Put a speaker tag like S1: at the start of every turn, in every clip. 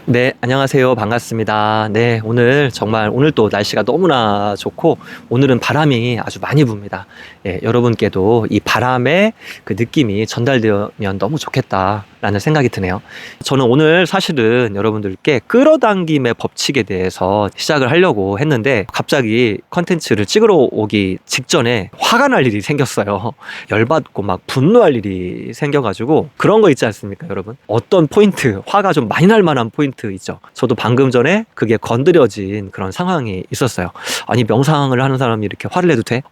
S1: 네, 안녕하세요. 반갑습니다. 네, 오늘 또 날씨가 너무나 좋고, 오늘은 바람이 아주 많이 붑니다. 예, 여러분께도 이 바람의 그 느낌이 전달되면 너무 좋겠다라는 생각이 드네요. 저는 오늘 사실은 여러분들께 끌어당김의 법칙에 대해서 시작을 하려고 했는데, 갑자기 컨텐츠를 찍으러 오기 직전에 화가 날 일이 생겼어요. 열받고 막 분노할 일이 생겨가지고, 그런 거 있지 않습니까, 여러분? 어떤 포인트, 화가 좀 많이 날 만한 포인트 있죠. 저도 방금 전에 그게 건드려진 그런 상황이 있었어요. 아니, 명상을 하는 사람이 이렇게 화를 내도 돼?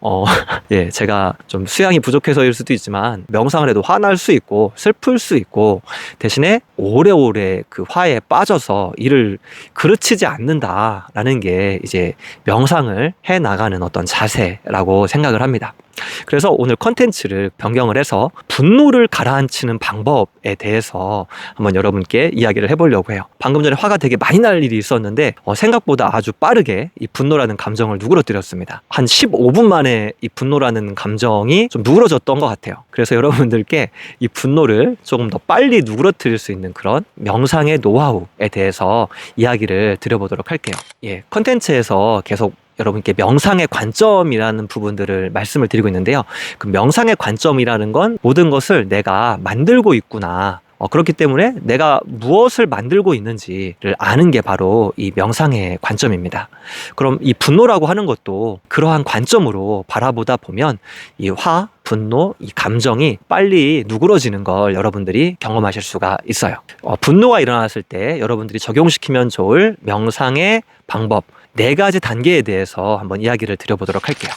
S1: 예, 제가 좀 수양이 부족해서일 수도 있지만, 명상을 해도 화날 수 있고 슬플 수 있고, 대신에 오래오래 그 화에 빠져서 이를 그르치지 않는다라는 게 이제 명상을 해 나가는 어떤 자세라고 생각을 합니다. 그래서 오늘 컨텐츠를 변경을 해서 분노를 가라앉히는 방법에 대해서 한번 여러분께 이야기를 해보려고 해요. 방금 전에 화가 되게 많이 날 일이 있었는데 생각보다 아주 빠르게 이 분노라는 감정을 누그러뜨렸습니다. 한 15분 만에 이 분노라는 감정이 좀 누그러졌던 것 같아요. 그래서 여러분들께 이 분노를 조금 더 빨리 누그러뜨릴 수 있는 그런 명상의 노하우에 대해서 이야기를 드려보도록 할게요. 예, 컨텐츠에서 계속 여러분께 명상의 관점이라는 부분들을 말씀을 드리고 있는데요. 그 명상의 관점이라는 건 모든 것을 내가 만들고 있구나. 그렇기 때문에 내가 무엇을 만들고 있는지를 아는 게 바로 이 명상의 관점입니다. 그럼 이 분노라고 하는 것도 그러한 관점으로 바라보다 보면 이 분노, 이 감정이 빨리 누그러지는 걸 여러분들이 경험하실 수가 있어요. 분노가 일어났을 때 여러분들이 적용시키면 좋을 명상의 방법 4가지 단계에 대해서 한번 이야기를 드려보도록 할게요.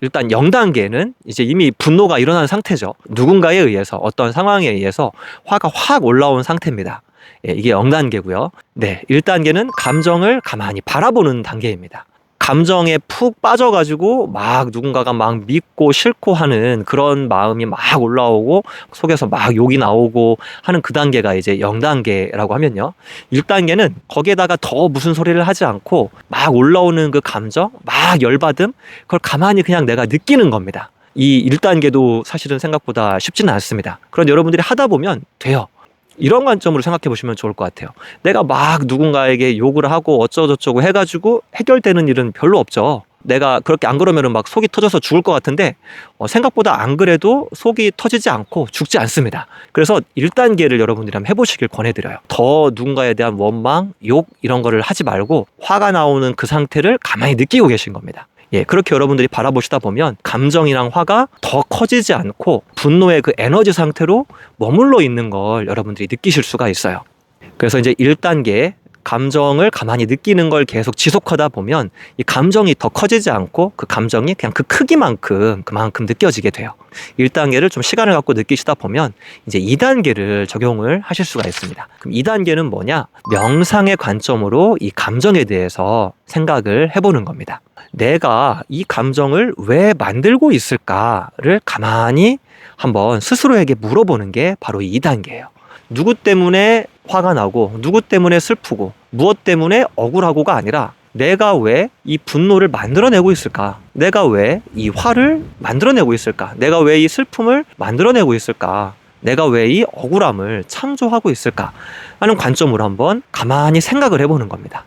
S1: 일단 0단계는 이제 이미 분노가 일어난 상태죠. 누군가에 의해서 어떤 상황에 의해서 화가 확 올라온 상태입니다. 예, 이게 0단계고요. 네, 1단계는 감정을 가만히 바라보는 단계입니다. 감정에 푹 빠져가지고 막 누군가가 막 믿고 싫고 하는 그런 마음이 막 올라오고 속에서 막 욕이 나오고 하는 그 단계가 이제 0단계라고 하면요. 1단계는 거기에다가 더 무슨 소리를 하지 않고 막 올라오는 그 감정, 막 열받음, 그걸 가만히 그냥 내가 느끼는 겁니다. 이 1단계도 사실은 생각보다 쉽지는 않습니다. 그런데 여러분들이 하다 보면 돼요. 이런 관점으로 생각해 보시면 좋을 것 같아요. 내가 막 누군가에게 욕을 하고 어쩌고저쩌고 해가지고 해결되는 일은 별로 없죠. 내가 그렇게 안 그러면은 막 속이 터져서 죽을 것 같은데 생각보다 안 그래도 속이 터지지 않고 죽지 않습니다. 그래서 1단계를 여러분들이 한번 해보시길 권해드려요. 더 누군가에 대한 원망, 욕 이런 거를 하지 말고 화가 나오는 그 상태를 가만히 느끼고 계신 겁니다. 예, 그렇게 여러분들이 바라보시다 보면 감정이랑 화가 더 커지지 않고 분노의 그 에너지 상태로 머물러 있는 걸 여러분들이 느끼실 수가 있어요. 그래서 이제 1단계 감정을 가만히 느끼는 걸 계속 지속하다 보면 이 감정이 더 커지지 않고 그 감정이 그냥 그 크기만큼 그만큼 느껴지게 돼요. 1단계를 좀 시간을 갖고 느끼시다 보면 이제 2단계를 적용을 하실 수가 있습니다. 그럼 2단계는 뭐냐? 명상의 관점으로 이 감정에 대해서 생각을 해보는 겁니다. 내가 이 감정을 왜 만들고 있을까를 가만히 한번 스스로에게 물어보는 게 바로 이 2단계예요. 누구 때문에 화가 나고 누구 때문에 슬프고 무엇 때문에 억울하고가 아니라 내가 왜 이 분노를 만들어내고 있을까? 내가 왜 이 화를 만들어내고 있을까? 내가 왜 이 슬픔을 만들어내고 있을까? 내가 왜 이 억울함을 창조하고 있을까? 하는 관점으로 한번 가만히 생각을 해보는 겁니다.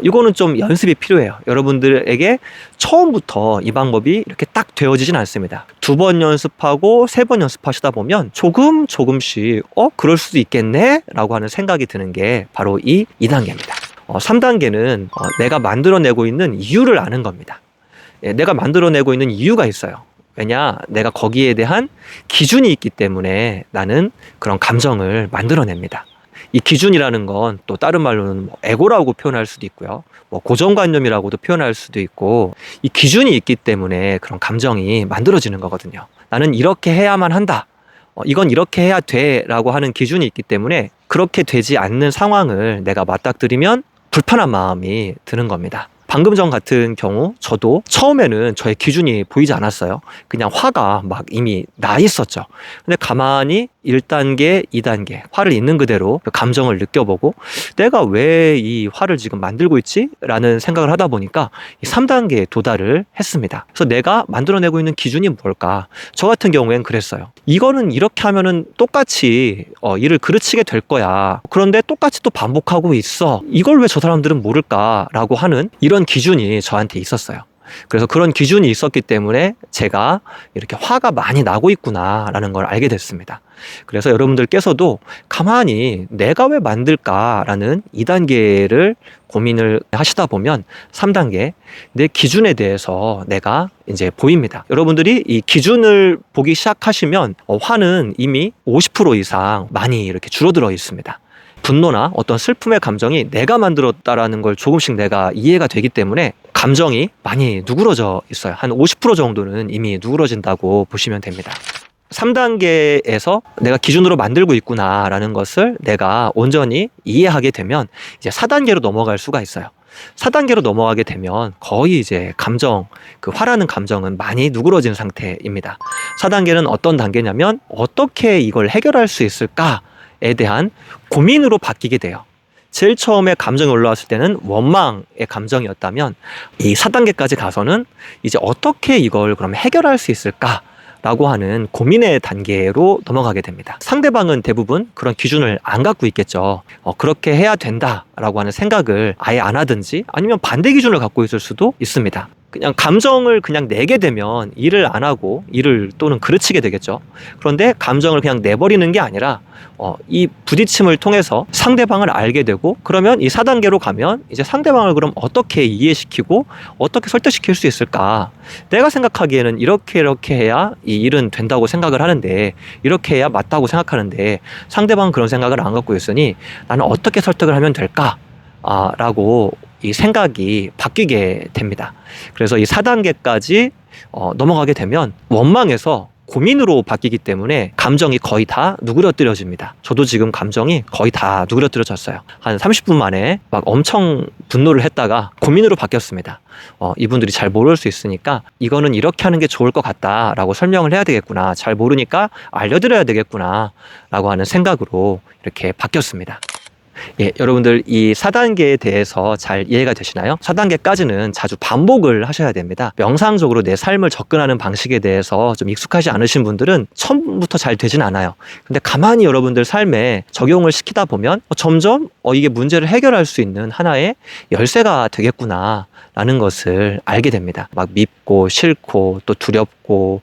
S1: 이거는 좀 연습이 필요해요. 여러분들에게 처음부터 이 방법이 이렇게 딱 되어지진 않습니다. 2번 연습하고 3번 연습하시다 보면 조금씩 그럴 수도 있겠네? 라고 하는 생각이 드는 게 바로 이 2단계입니다. 3단계는 내가 만들어내고 있는 이유를 아는 겁니다. 예, 내가 만들어내고 있는 이유가 있어요. 왜냐? 내가 거기에 대한 기준이 있기 때문에 나는 그런 감정을 만들어냅니다. 이 기준이라는 건 또 다른 말로는 에고라고 표현할 수도 있고요. 고정관념이라고도 표현할 수도 있고, 이 기준이 있기 때문에 그런 감정이 만들어지는 거거든요. 나는 이렇게 해야만 한다. 이건 이렇게 해야 돼. 라고 하는 기준이 있기 때문에 그렇게 되지 않는 상황을 내가 맞닥뜨리면 불편한 마음이 드는 겁니다. 방금 전 같은 경우 저도 처음에는 저의 기준이 보이지 않았어요. 그냥 화가 막 이미 나 있었죠. 근데 가만히 1단계, 2단계 화를 있는 그대로 그 감정을 느껴보고 내가 왜 이 화를 지금 만들고 있지? 라는 생각을 하다 보니까 이 3단계에 도달을 했습니다. 그래서 내가 만들어내고 있는 기준이 뭘까? 저 같은 경우엔 그랬어요. 이거는 이렇게 하면은 똑같이 일을 그르치게 될 거야. 그런데 똑같이 또 반복하고 있어. 이걸 왜 저 사람들은 모를까라고 하는 이런 기준이 저한테 있었어요. 그래서 그런 기준이 있었기 때문에 제가 이렇게 화가 많이 나고 있구나라는 걸 알게 됐습니다. 그래서 여러분들께서도 가만히 내가 왜 만들까라는 2단계를 고민을 하시다 보면 3단계 내 기준에 대해서 내가 이제 보입니다. 여러분들이 이 기준을 보기 시작하시면 화는 이미 50% 이상 많이 이렇게 줄어들어 있습니다. 분노나 어떤 슬픔의 감정이 내가 만들었다라는 걸 조금씩 내가 이해가 되기 때문에 감정이 많이 누그러져 있어요. 한 50% 정도는 이미 누그러진다고 보시면 됩니다. 3단계에서 내가 기준으로 만들고 있구나라는 것을 내가 온전히 이해하게 되면 이제 4단계로 넘어갈 수가 있어요. 4단계로 넘어가게 되면 거의 이제 감정, 그 화라는 감정은 많이 누그러진 상태입니다. 4단계는 어떤 단계냐면 어떻게 이걸 해결할 수 있을까에 대한 고민으로 바뀌게 돼요. 제일 처음에 감정이 올라왔을 때는 원망의 감정이었다면 이 4단계까지 가서는 이제 어떻게 이걸 그럼 해결할 수 있을까? 라고 하는 고민의 단계로 넘어가게 됩니다. 상대방은 대부분 그런 기준을 안 갖고 있겠죠. 그렇게 해야 된다라고 하는 생각을 아예 안 하든지 아니면 반대 기준을 갖고 있을 수도 있습니다. 그냥 감정을 그냥 내게 되면 일을 안 하고 일을 또는 그르치게 되겠죠. 그런데 감정을 그냥 내버리는 게 아니라 이 부딪힘을 통해서 상대방을 알게 되고 그러면 이 4단계로 가면 이제 상대방을 그럼 어떻게 이해시키고 어떻게 설득시킬 수 있을까? 내가 생각하기에는 이렇게 해야 이 일은 된다고 생각을 하는데 이렇게 해야 맞다고 생각하는데 상대방은 그런 생각을 안 갖고 있으니 나는 어떻게 설득을 하면 될까? 라고 이 생각이 바뀌게 됩니다. 그래서 이 4단계까지 넘어가게 되면 원망에서 고민으로 바뀌기 때문에 감정이 거의 다 누그러뜨려집니다. 저도 지금 감정이 거의 다 누그러뜨려졌어요. 한 30분 만에 막 엄청 분노를 했다가 고민으로 바뀌었습니다. 이분들이 잘 모를 수 있으니까 이거는 이렇게 하는 게 좋을 것 같다라고 설명을 해야 되겠구나. 잘 모르니까 알려드려야 되겠구나 라고 하는 생각으로 이렇게 바뀌었습니다. 예, 여러분들 이 4단계에 대해서 잘 이해가 되시나요? 4단계까지는 자주 반복을 하셔야 됩니다. 명상적으로 내 삶을 접근하는 방식에 대해서 좀 익숙하지 않으신 분들은 처음부터 잘 되진 않아요. 근데 가만히 여러분들 삶에 적용을 시키다 보면 점점 이게 문제를 해결할 수 있는 하나의 열쇠가 되겠구나 라는 것을 알게 됩니다. 막 밉고 싫고 또 두렵고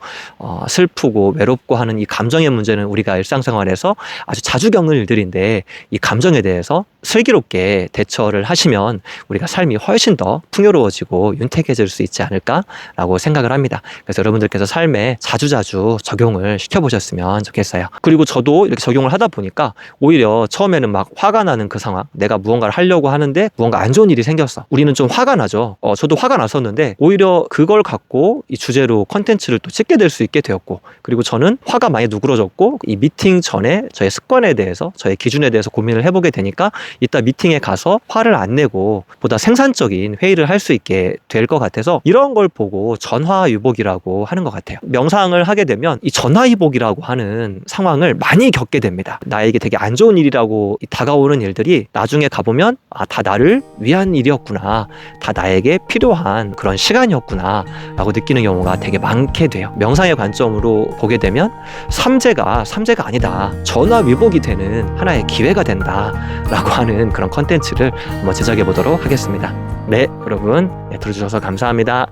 S1: 슬프고 외롭고 하는 이 감정의 문제는 우리가 일상생활에서 아주 자주 겪는 일들인데 이 감정에 대해서 슬기롭게 대처를 하시면 우리가 삶이 훨씬 더 풍요로워지고 윤택해질 수 있지 않을까라고 생각을 합니다. 그래서 여러분들께서 삶에 자주자주 적용을 시켜보셨으면 좋겠어요. 그리고 저도 이렇게 적용을 하다 보니까 오히려 처음에는 막 화가 나는 그 상황, 내가 무언가를 하려고 하는데 무언가 안 좋은 일이 생겼어. 우리는 좀 화가 나죠. 저도 화가 났었는데 오히려 그걸 갖고 이 주제로 컨텐츠를 또 찍게 될 수 있게 되었고, 그리고 저는 화가 많이 누그러졌고 이 미팅 전에 저의 습관에 대해서, 저의 기준에 대해서 고민을 해보게 되니까 이따 미팅에 가서 화를 안 내고 보다 생산적인 회의를 할 수 있게 될 것 같아서 이런 걸 보고 전화위복이라고 하는 것 같아요. 명상을 하게 되면 이 전화위복이라고 하는 상황을 많이 겪게 됩니다. 나에게 되게 안 좋은 일이라고 다가오는 일들이 나중에 가보면 다 나를 위한 일이었구나, 다 나에게 필요한 그런 시간이었구나 라고 느끼는 경우가 되게 많게 돼요. 명상의 관점으로 보게 되면 삼재가 아니다, 전화위복이 되는 하나의 기회가 된다 라고 하는 그런 컨텐츠를 한번 제작해 보도록 하겠습니다. 네, 여러분 들어주셔서 감사합니다.